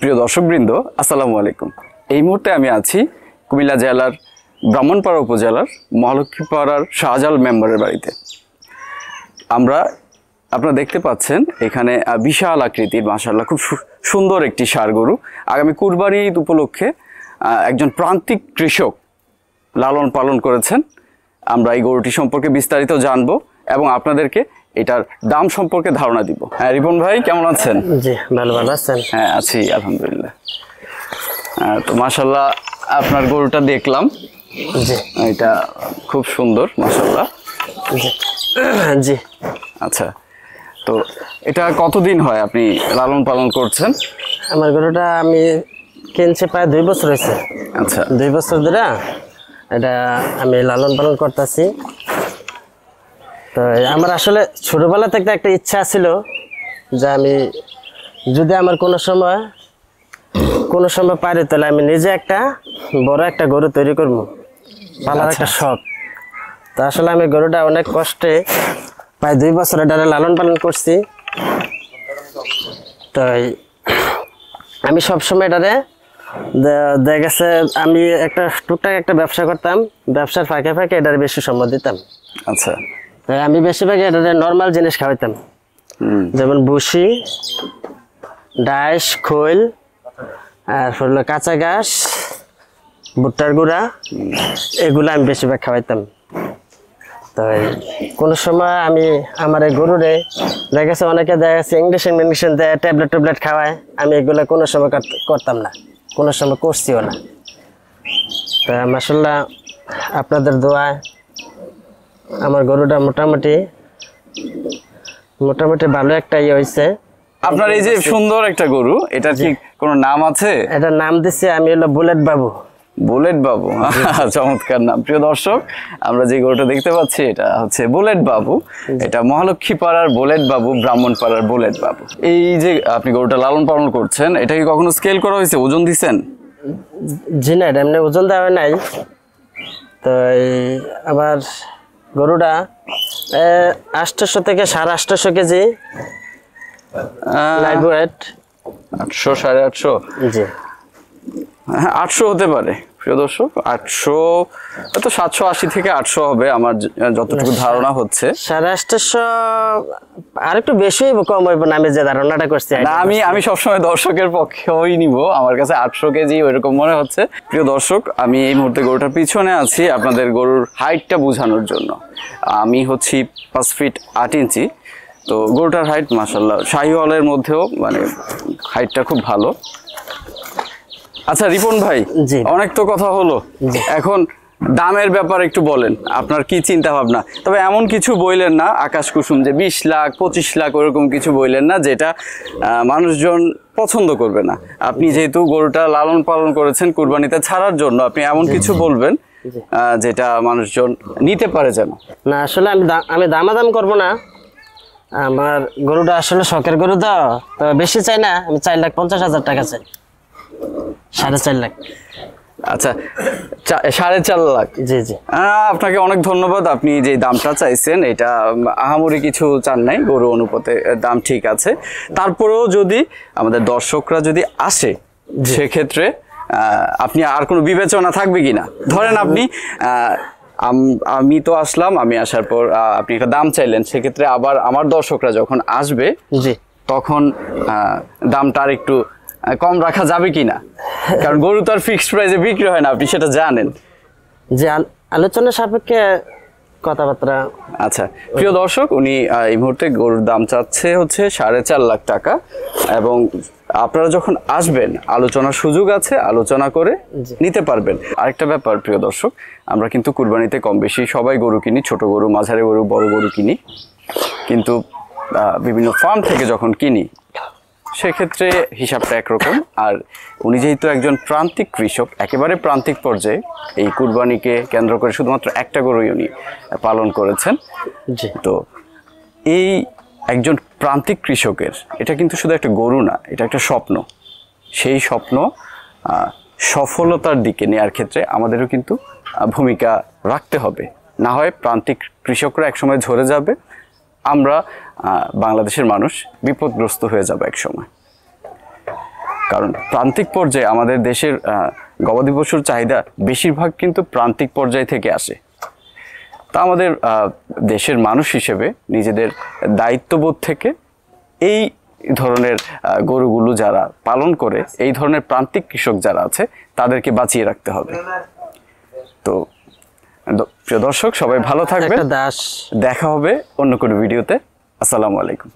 প্রিয় দর্শকবৃন্দ, আসসালামু আলাইকুম। এই মুহূর্তে আমি আছি কুমিল্লা জেলার ব্রাহ্মণপাড়া উপজেলার মহালক্ষীপাড়ার শাহজাল মেম্বারের বাড়িতে। আপনারা দেখতে পাচ্ছেন এখানে বিশাল আকৃতির মাশাআল্লাহ খুব সুন্দর একটি ষাঁড় গরু আগামী কুরবানি ঈদ উপলক্ষে একজন প্রান্তিক কৃষক লালন পালন করেছেন। আমরা এই গরুটি সম্পর্কে বিস্তারিত জানবো এবং আপনাদেরকে এটার দাম সম্পর্কে ধারণা দিব। হ্যাঁ, রিপন ভাই কেমন আছেন? জি, ভালো আছেন? হ্যাঁ, আছি আলহামদুলিল্লাহ। তো মাশাআল্লাহ আপনার গরুটা দেখলাম, জি এটা খুব সুন্দর মাশাআল্লাহ। জি জি। আচ্ছা, তো এটা কতদিন হয় আপনি লালন পালন করছেন? আমার গরুটা আমি কিনছি প্রায় 2 বছর হয়েছে। আচ্ছা, 2 বছর ধরে এটা আমি লালন পালন করতেছি। তো আমার আসলে ছোটবেলা থেকে একটা ইচ্ছা ছিল যে আমি যদি আমার কোনো সময় পারি তাহলে আমি নিজে একটা বড় একটা গরু তৈরি করবো, পালার একটা শখ। তো আসলে আমি গরুটা অনেক কষ্টে প্রায় 2 বছর এটা লালন পালন করছি। তো আমি সবসময় এটারে দেখা গেছে আমি একটা টুকটাক একটা ব্যবসা করতাম, ব্যবসার ফাঁকে ফাঁকে এটারে বেশি সময় দিতাম। আচ্ছা, তাই আমি বেশিরভাগ এটারে নর্মাল জিনিস খাওয়াইতাম, যেমন ভুসি, ডাইশ, খৈল, আর হলো কাঁচা ঘাস, ভুট্টার গুঁড়া, এগুলো আমি বেশিরভাগ খাওয়াইতাম। তো কোনো সময় আমি আমার এই গরুরে দেখা গেছে অনেকে দেখা গেছে ইঞ্জেকশন দেয়, ট্যাবলেট খাওয়ায়, আমি এগুলো কোনো সময় করতাম না, কোনো সময় করছিও না। তো মাশাআল্লাহ আপনাদের দোয়ায় আমার গরুটা মোটামুটি ভালো একটা হয়েছে। আপনার এই যে সুন্দর একটা গরু, এটার কি কোনো নাম আছে? এটার নাম দিচ্ছি আমি হলো বুলেট বাবু। বুলেট বাবু, চমৎকার নাম। প্রিয় দর্শক, আমরা যে গরুটা দেখতে পাচ্ছি এটা হচ্ছে বুলেট বাবু। এটা মহালক্ষী পাড়ার বুলেট বাবু, ব্রাহ্মণপাড়ার বুলেট বাবু। এই যে আপনি গরুটা লালন পালন করছেন, এটা কি কখনো স্কেল করা হয়েছে, ওজন দিচ্ছেন? জি না, এমনি ওজন দেওয়া নাই। তো আবার গরুটা 800 থেকে 850 কেজি লাইভ ওয়েট। 800 850? জি, হ্যাঁ 800 হতে পারে প্রিয় দর্শক। 800 তো 780 থেকে 800 হবে আমার যতটুকু ধারণা হচ্ছে। 850 আর একটু বেশি হইব, কম হইব না, আমি যে ধারণাটা করছি। না, আমি সবসময় দর্শকের পক্ষেই নিব, আমার কাছে 800 কেজি ওইরকম মনে হচ্ছে। প্রিয় দর্শক, আমি এই মুহূর্তে গরুটার পিছনে আছি আপনাদের গরুর হাইটটা বোঝানোর জন্য। আমি হচ্ছি 5 ফিট 8 ইঞ্চি। তো গরুটার হাইট মাশাআল্লাহ শাহিওয়ালের মধ্যেও মানে হাইটটা খুব ভালো। আচ্ছা রিপন ভাই, অনেক তো কথা হলো, এখন দামের ব্যাপার একটু বলেন, আপনার কি চিন্তা ভাবনা? তবে এমন কিছু বললেন না আকাশ কুসুম যে 20 লাখ 25 লাখ ওরকম কিছু বললেন না যেটা মানুষজন পছন্দ করবে না। আপনি যেহেতু গরুটা লালন পালন করেছেন কুরবানিতে ছাড়ার জন্য, আপনি এমন কিছু বলবেন যেটা মানুষজন নিতে পারে যেন। না, আসলে আমি দামাদাম করব না। আমার গরুটা আসলে শখের গরু, তো বেশি চাই না, আমি 4,50,000 টাকা চাই। 4.5 লাখ। আচ্ছা, 4.5 লাখ। জি জি, আপনাকে অনেক ধন্যবাদ। আপনি যে দামটা চাইছেন এটা আহামরি কিছু চান নাই, গরু অনুপাতে দাম ঠিক আছে। তারপরেও যদি আমাদের দর্শকরা যদি আসে সেক্ষেত্রে আপনি আর কোনো বিবেচনা থাকবে কিনা? ধরেন আপনি আমি তো আসলাম, আমি আসার পর আপনি একটা দাম চাইলেন, সেক্ষেত্রে আবার আমার দর্শকরা যখন আসবে তখন দামটা আর একটু কম রাখা যাবে কিনা? কারণ গরু তো আর ফিক্সড প্রাইসে বিক্রি হয় না, আপনি সেটা জানেন। যে আলোচনা সাপেক্ষে কথাবার্তা। আচ্ছা প্রিয় দর্শক, উনি এই মুহূর্তে গরুর দাম চাচ্ছে হচ্ছে 4.5 লাখ টাকা, এবং আপনারা যখন আসবেন আলোচনার সুযোগ আছে, আলোচনা করে নিতে পারবেন। আরেকটা ব্যাপার প্রিয় দর্শক, আমরা কিন্তু কুরবানিতে কম বেশি সবাই গরু কিনি, ছোট গরু, মাঝারি গরু, বড় গরু কিনি, কিন্তু বিভিন্ন ফার্ম থেকে যখন কিনি সেক্ষেত্রে হিসাবটা একরকম। আর উনি যেহেতু একজন প্রান্তিক কৃষক, একেবারে প্রান্তিক পর্যায়ে এই কুরবানিকে কেন্দ্র করে শুধুমাত্র একটা গরুই উনি পালন করেছেন। তো এই একজন প্রান্তিক কৃষকের এটা কিন্তু শুধু একটা গরু না, এটা একটা স্বপ্ন। সেই স্বপ্ন সফলতার দিকে নেওয়ার ক্ষেত্রে আমাদেরও কিন্তু ভূমিকা রাখতে হবে, না হয় প্রান্তিক কৃষকরা একসময় ঝরে যাবে, আমরা বাংলাদেশের মানুষ বিপদগ্রস্ত হয়ে যাবে এক সময়। কারণ প্রান্তিক পর্যায়ে আমাদের দেশের গবাদি পশুর চাহিদা বেশিরভাগ কিন্তু প্রান্তিক পর্যায় থেকে আসে। তা আমাদের দেশের মানুষ হিসেবে নিজেদের দায়িত্ববোধ থেকে এই ধরনের গরুগুলো যারা পালন করে, এই ধরনের প্রান্তিক কৃষক যারা আছে তাদেরকে বাঁচিয়ে রাখতে হবে। তো প্রিয় দর্শক, সবাই ভালো থাকবেন। একটা দাস দেখা হবে অন্য কোনো ভিডিওতে। আসসালামু আলাইকুম।